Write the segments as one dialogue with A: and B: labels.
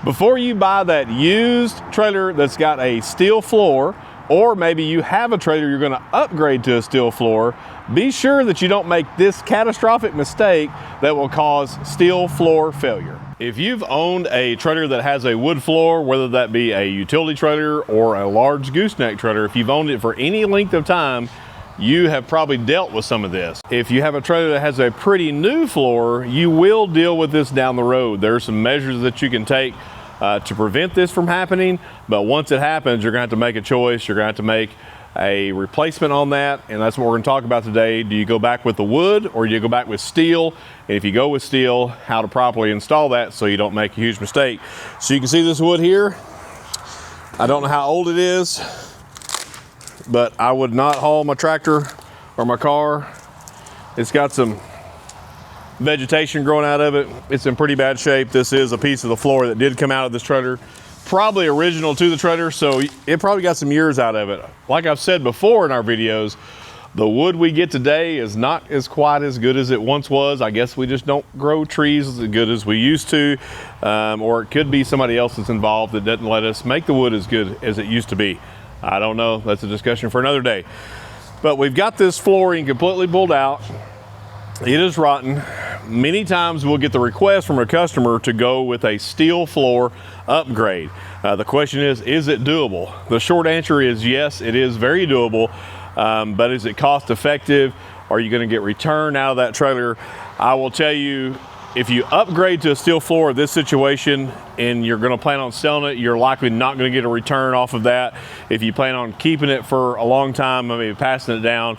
A: Before you buy that used trailer that's got a steel floor, or maybe you have a trailer you're going to upgrade to a steel floor, be sure that you don't make this catastrophic mistake that will cause steel floor failure. If you've owned a trailer that has a wood floor, whether that be a utility trailer or a large gooseneck trailer, if you've owned it for any length of time, you have probably dealt with some of this. If you have a trailer that has a pretty new floor, you will deal with this down the road. There are some measures that you can take to prevent this from happening, but once it happens, you're gonna have to make a choice. You're gonna have to make a replacement on that, and that's what we're gonna talk about today. Do you go back with the wood or do you go back with steel? And if you go with steel, how to properly install that so you don't make a huge mistake. So you can see this wood here. I don't know how old it is, but I would not haul my tractor or my car. It's got some vegetation growing out of it. It's in pretty bad shape. This is a piece of the floor that did come out of this trailer, probably original to the trailer, so it probably got some years out of it. Like I've said before in our videos, the wood we get today is not as quite as good as it once was. I guess we just don't grow trees as good as we used to, or it could be somebody else that's involved that doesn't let us make the wood as good as it used to be. I don't know, that's a discussion for another day. But we've got this flooring completely pulled out. It is rotten. Many times we'll get the request from a customer to go with a steel floor upgrade. The question is it doable? The short answer is yes, it is very doable, but is it cost effective? Are you gonna get return out of that trailer? I will tell you, if you upgrade to a steel floor in this situation and you're gonna plan on selling it, you're likely not gonna get a return off of that. If you plan on keeping it for a long time, maybe passing it down,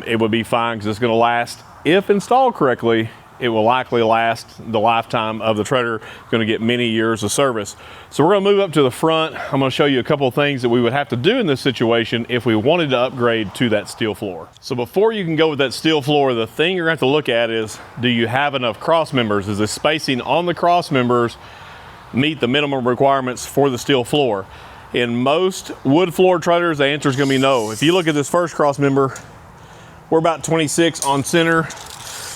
A: it would be fine because it's gonna last. If installed correctly, it will likely last the lifetime of the trailer. It's going to get many years of service. So we're going to move up to the front. I'm going to show you a couple of things that we would have to do in this situation if we wanted to upgrade to that steel floor. So before you can go with that steel floor, the thing you're going to have to look at is, do you have enough cross members? Does the spacing on the cross members meet the minimum requirements for the steel floor? In most wood floor trailers, the answer is going to be no. If you look at this first cross member, we're about 26 on center.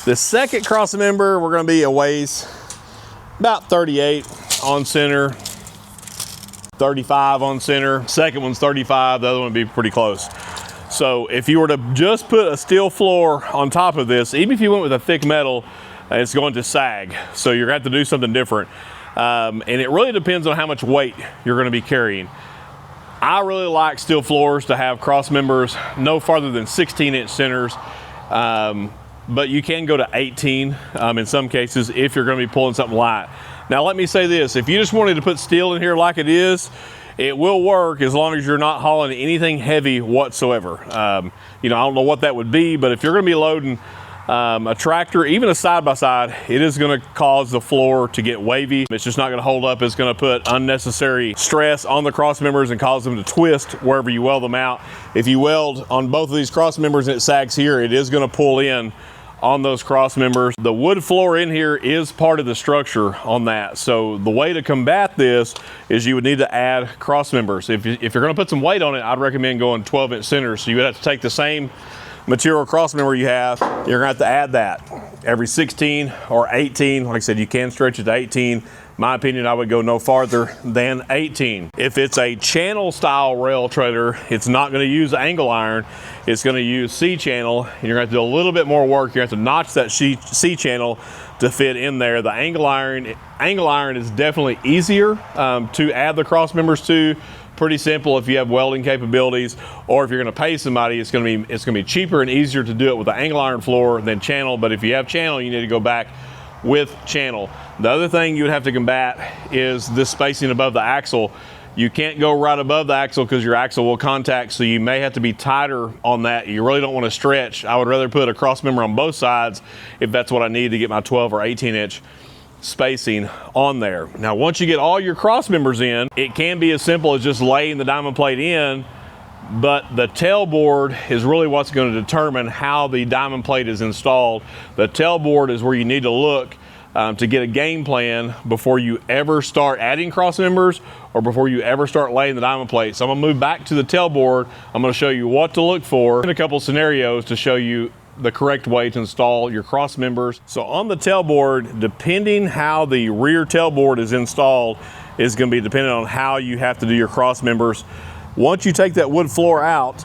A: The second cross member, we're gonna be a ways, about 38 on center, 35 on center. Second one's 35, the other one would be pretty close. So if you were to just put a steel floor on top of this, even if you went with a thick metal, it's going to sag. So you're gonna have to do something different. And it really depends on how much weight you're gonna be carrying. I really like steel floors to have cross members no farther than 16-inch centers, but you can go to 18 in some cases if you're going to be pulling something light. Now let me say this, if you just wanted to put steel in here like it is, it will work as long as you're not hauling anything heavy whatsoever. You know, I don't know what that would be, but if you're going to be loading a tractor, even a side-by-side, it is going to cause the floor to get wavy. It's just not going to hold up. It's going to put unnecessary stress on the cross members and cause them to twist wherever you weld them out. If you weld on both of these cross members and it sags here, it is going to pull in on those cross members. The wood floor in here is part of the structure on that. So the way to combat this is you would need to add cross members. If you're going to put some weight on it, I'd recommend going 12-inch centers. So you would have to take the same material cross member you have, you're gonna have to add that every 16 or 18. Like I said, you can stretch it to 18. My opinion, I would go no farther than 18. If it's a channel style rail trailer, it's not gonna use angle iron. It's gonna use C-channel. You're gonna have to do a little bit more work. You're gonna have to notch that C-channel to fit in there. The angle iron is definitely easier to add the cross members to. Pretty simple if you have welding capabilities, or if you're going to pay somebody, it's going to be cheaper and easier to do it with the angle iron floor than channel. But if you have channel, you need to go back with channel. The other thing you would have to combat is this spacing above the axle. You can't go right above the axle because your axle will contact, so you may have to be tighter on that. You really don't want to stretch. I would rather put a cross member on both sides if that's what I need to get my 12 or 18-inch spacing on there. Now, once you get all your cross members in, it can be as simple as just laying the diamond plate in, but the tailboard is really what's going to determine how the diamond plate is installed. The tailboard is where you need to look to get a game plan before you ever start adding cross members or before you ever start laying the diamond plate. So I'm gonna move back to the tailboard. I'm gonna show you what to look for in a couple scenarios to show you the correct way to install your cross members. So on the tailboard, depending how the rear tailboard is installed is going to be dependent on how you have to do your cross members. Once you take that wood floor out,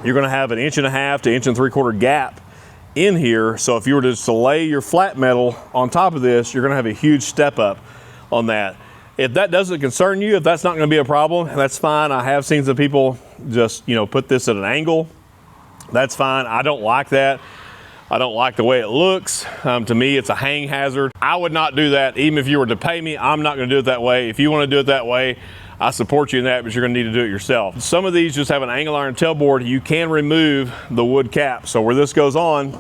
A: you're going to have an 1.5 to 1.75 inch gap in here. So if you were to lay your flat metal on top of this, you're going to have a huge step up on that. If that doesn't concern you, if that's not going to be a problem, that's fine. I have seen some people just, you know, put this at an angle. That's fine. I don't like that. I don't like the way it looks. To me, it's a hang hazard. I would not do that. Even if you were to pay me, I'm not going to do it that way. If you want to do it that way, I support you in that, but you're going to need to do it yourself. Some of these just have an angle iron tailboard. You can remove the wood cap. So where this goes on,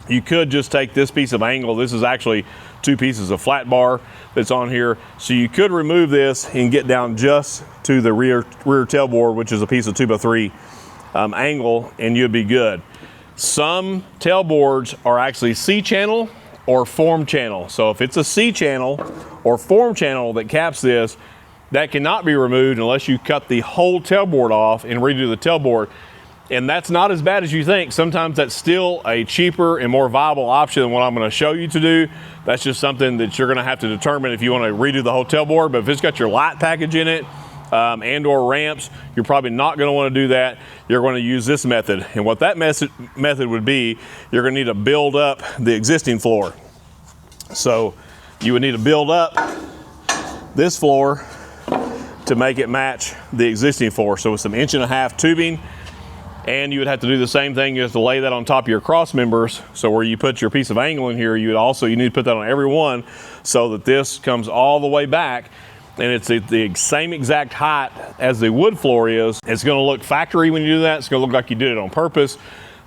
A: you could just take this piece of angle. This is actually 2 pieces of flat bar that's on here. So you could remove this and get down just to the rear tailboard, which is a piece of 2x3 angle, and you'd be good. Some tailboards are actually C-channel or form channel. So if it's a C-channel or form channel that caps this, that cannot be removed unless you cut the whole tailboard off and redo the tailboard. And that's not as bad as you think. Sometimes that's still a cheaper and more viable option than what I'm going to show you to do. That's just something that you're going to have to determine if you want to redo the whole tailboard. But if it's got your light package in it and or ramps, you're probably not going to want to do that. You're going to use this method. And what that method would be, you're going to need to build up the existing floor. So you would need to build up this floor to make it match the existing floor. So with some 1.5 inch tubing, and you would have to do the same thing. You have to lay that on top of your cross members. So where you put your piece of angle in here, you need to put that on every one so that this comes all the way back, and it's the same exact height as the wood floor is. It's going to look factory when you do that. It's going to look like you did it on purpose.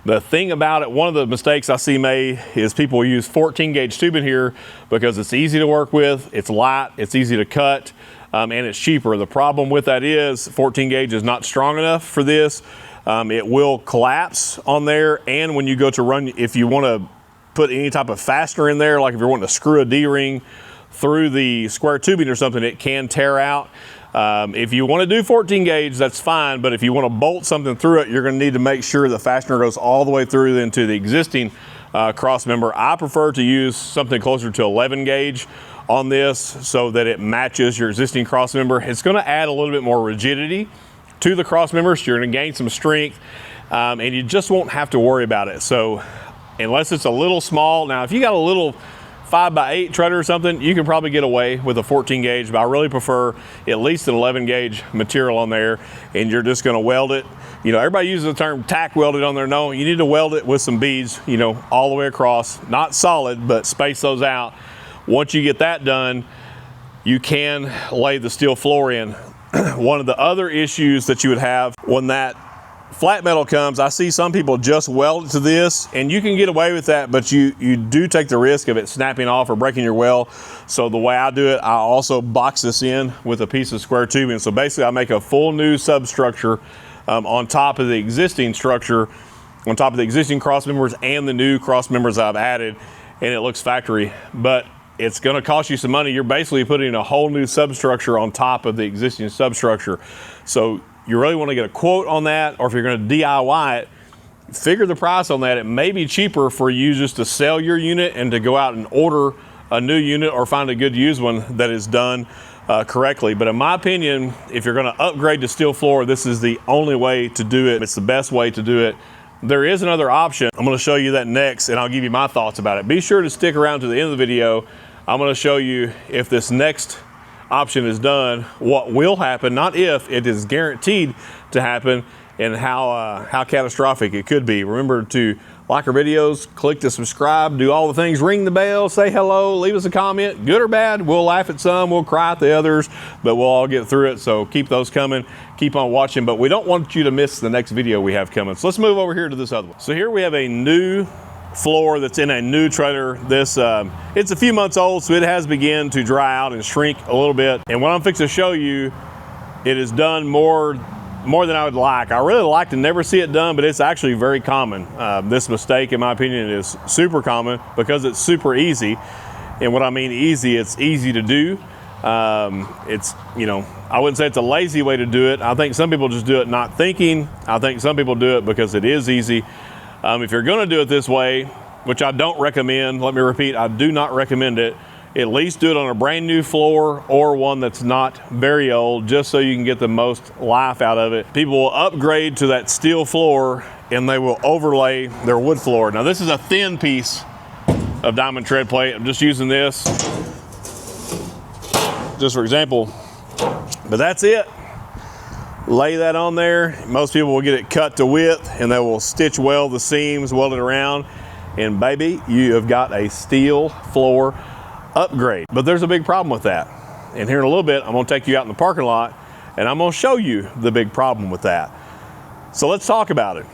A: The thing about it, one of the mistakes I see made is people use 14 gauge tubing here because it's easy to work with, it's light, it's easy to cut, and it's cheaper. The problem with that is 14 gauge is not strong enough for this. It will collapse on there, and when you go to run, if you want to put any type of fastener in there, like if you're wanting to screw a D-ring through the square tubing or something, it can tear out. If you want to do 14 gauge, that's fine, but if you want to bolt something through it, you're going to need to make sure the fastener goes all the way through into the existing cross member. I prefer to use something closer to 11 gauge on this so that it matches your existing cross member. It's going to add a little bit more rigidity to the cross members. You're going to gain some strength, and you just won't have to worry about it. So unless it's a little small, now if you got a little 5x8 treader or something, you can probably get away with a 14 gauge, but I really prefer at least an 11 gauge material on there, and you're just going to weld it. You know, everybody uses the term tack welded on there. No, you need to weld it with some beads, you know, all the way across, not solid, but space those out. Once you get that done, you can lay the steel floor in. One of the other issues that you would have when that flat metal comes, I see some people just weld it to this, and you can get away with that, but you do take the risk of it snapping off or breaking your weld. So the way I do it, I also box this in with a piece of square tubing. So basically I make a full new substructure on top of the existing structure, on top of the existing cross members and the new cross members I've added, and it looks factory. But it's going to cost you some money. You're basically putting a whole new substructure on top of the existing substructure. So you really want to get a quote on that, or if you're going to DIY it, figure the price on that. It may be cheaper for you just to sell your unit and to go out and order a new unit or find a good used one that is done correctly. But in my opinion, if you're going to upgrade to steel floor, this is the only way to do it. It's the best way to do it. There is another option. I'm going to show you that next, and I'll give you my thoughts about it. Be sure to stick around to the end of the video. I'm going to show you if this next option is done, what will happen, not if, it is guaranteed to happen, and how catastrophic it could be. Remember to like our videos, click the subscribe, do all the things, ring the bell, say hello, leave us a comment, good or bad. We'll laugh at some, we'll cry at the others, but we'll all get through it. So keep those coming, keep on watching, but we don't want you to miss the next video we have coming. So let's move over here to this other one. So here we have a new floor that's in a new trailer. This it's a few months old, so it has begun to dry out and shrink a little bit. And what I'm fixing to show you, it is done more than I would like. I really like to never see it done, but it's actually very common. This mistake, in my opinion, is super common because it's super easy. And what I mean easy, it's easy to do. It's, you know, I wouldn't say it's a lazy way to do it. I think some people just do it not thinking. I think some people do it because it is easy. If you're gonna do it this way, which I don't recommend, let me repeat, I do not recommend it, at least do it on a brand new floor or one that's not very old, just so you can get the most life out of it. People will upgrade to that steel floor and they will overlay their wood floor. Now this is a thin piece of diamond tread plate. I'm just using this just for example, but that's it. Lay that on there. Most people will get it cut to width and they will stitch weld the seams, weld it around, and baby, you have got a steel floor upgrade. But there's a big problem with that. And here in a little bit, I'm gonna take you out in the parking lot and I'm gonna show you the big problem with that. So let's talk about it.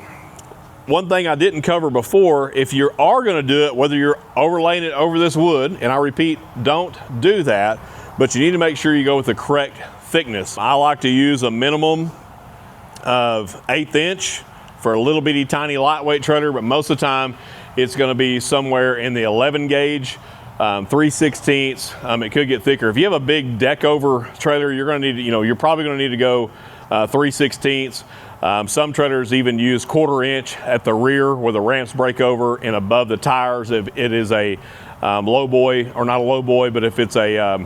A: One thing I didn't cover before, if you are gonna do it, whether you're overlaying it over this wood, and I repeat, don't do that, but you need to make sure you go with the correct thickness. I like to use a minimum of 1/8 inch for a little bitty tiny lightweight trailer, but most of the time it's gonna be somewhere in the 11 gauge, 3/16. It could get thicker. If you have a big deck over trailer, you're gonna need to, you're probably gonna need to go 3/16. Some trailers even use 1/4 inch at the rear where the ramps break over and above the tires if it is a low boy, or not a low boy, but if it's a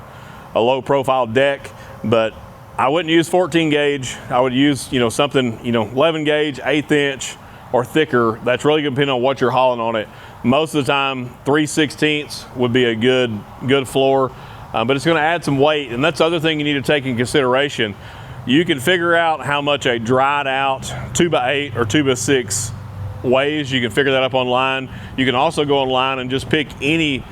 A: low profile deck. But I wouldn't use 14 gauge. I would use, something, 11 gauge, 1/8 inch or thicker. That's really gonna depend on what you're hauling on it. Most of the time, 3/16 would be a good floor, but it's gonna add some weight. And that's the other thing you need to take in consideration. You can figure out how much a dried out 2x8 or 2x6 weighs. You can figure that up online. You can also go online and just pick any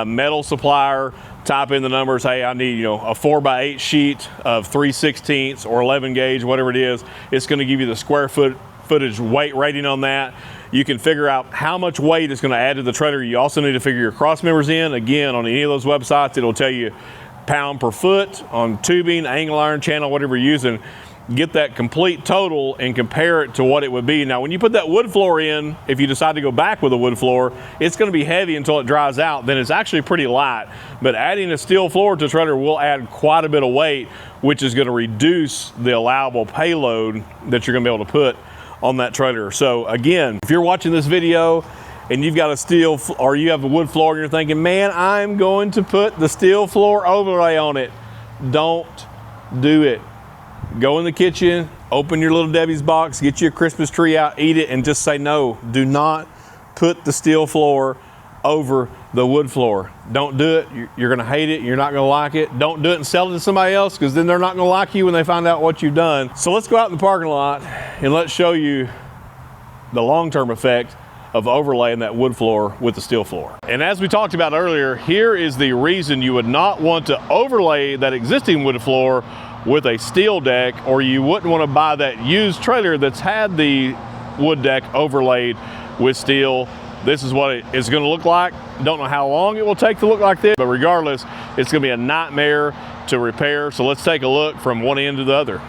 A: metal supplier, type in the numbers. Hey, I need, a 4x8 sheet of 3/16 or 11 gauge, whatever it is. It's gonna give you the square footage weight rating on that. You can figure out how much weight it's gonna add to the trailer. You also need to figure your cross members in. Again, on any of those websites, it'll tell you pound per foot on tubing, angle iron, channel, whatever you're using. Get that complete total and compare it to what it would be. Now, when you put that wood floor in, if you decide to go back with a wood floor, it's gonna be heavy until it dries out. Then it's actually pretty light. But adding a steel floor to a trailer will add quite a bit of weight, which is gonna reduce the allowable payload that you're gonna be able to put on that trailer. So again, if you're watching this video and you've got a steel, or you have a wood floor and you're thinking, man, I'm going to put the steel floor overlay on it, don't do it. Go in the kitchen, open your Little Debbie's box, get you a Christmas tree out, eat it, and just say no. Do not put the steel floor over the wood floor. Don't do it. You're gonna hate it. You're not gonna like it. Don't do it and sell it to somebody else, because then they're not gonna like you when they find out what you've done. So let's go out in the parking lot and let's show you the long-term effect of overlaying that wood floor with the steel floor. And as we talked about earlier, here is the reason you would not want to overlay that existing wood floor with a steel deck, or you wouldn't want to buy that used trailer that's had the wood deck overlaid with steel. This is what it's going to look like. Don't know how long it will take to look like this, but regardless, it's going to be a nightmare to repair. So let's take a look from one end to the other.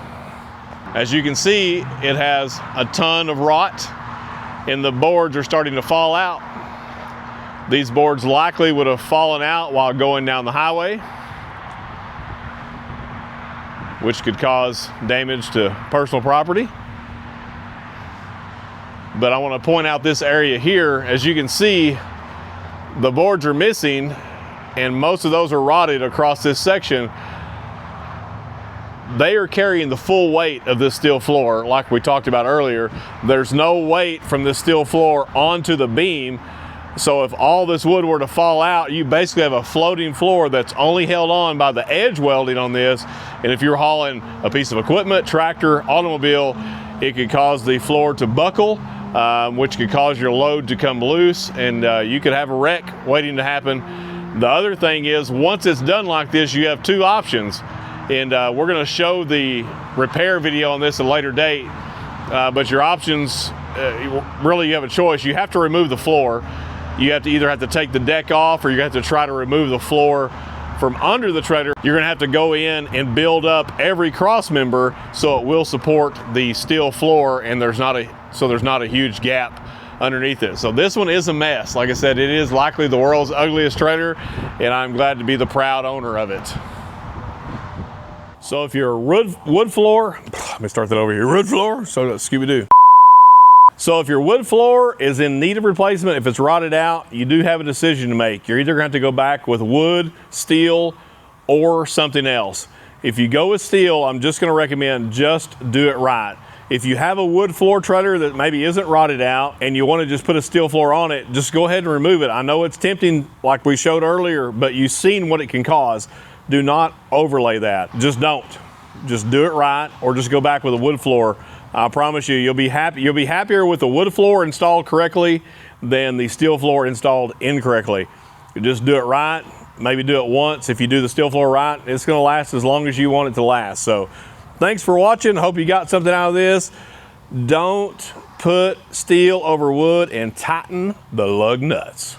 A: As you can see, it has a ton of rot and the boards are starting to fall out. These boards likely would have fallen out while going down the highway, which could cause damage to personal property. But I want to point out this area here. As you can see, the boards are missing and most of those are rotted across this section. They are carrying the full weight of this steel floor like we talked about earlier. There's no weight from this steel floor onto the beam. So if all this wood were to fall out, you basically have a floating floor that's only held on by the edge welding on this. And if you're hauling a piece of equipment, tractor, automobile, it could cause the floor to buckle, which could cause your load to come loose, and you could have a wreck waiting to happen. The other thing is, once it's done like this, you have two options. And we're gonna show the repair video on this at a later date. But your options, really you have a choice. You have to remove the floor. You have to either take the deck off, or you have to try to remove the floor from under the trailer. You're gonna have to go in and build up every cross member so it will support the steel floor, and there's not a huge gap underneath it. So this one is a mess. Like I said, it is likely the world's ugliest trailer, and I'm glad to be the proud owner of it. So if you're a wood floor, let me start that over here. Wood floor, so Scooby-Doo. So if your wood floor is in need of replacement, if it's rotted out, you do have a decision to make. You're either going to have to go back with wood, steel, or something else. If you go with steel, I'm just going to recommend just do it right. If you have a wood floor trailer that maybe isn't rotted out and you want to just put a steel floor on it, just go ahead and remove it. I know it's tempting like we showed earlier, but you've seen what it can cause. Do not overlay that. Just don't. Just do it right, or just go back with a wood floor. I promise you, you'll be happy. You'll be happier with the wood floor installed correctly than the steel floor installed incorrectly. You just do it right. Maybe do it once. If you do the steel floor right, it's going to last as long as you want it to last. So thanks for watching. Hope you got something out of this. Don't put steel over wood, and tighten the lug nuts.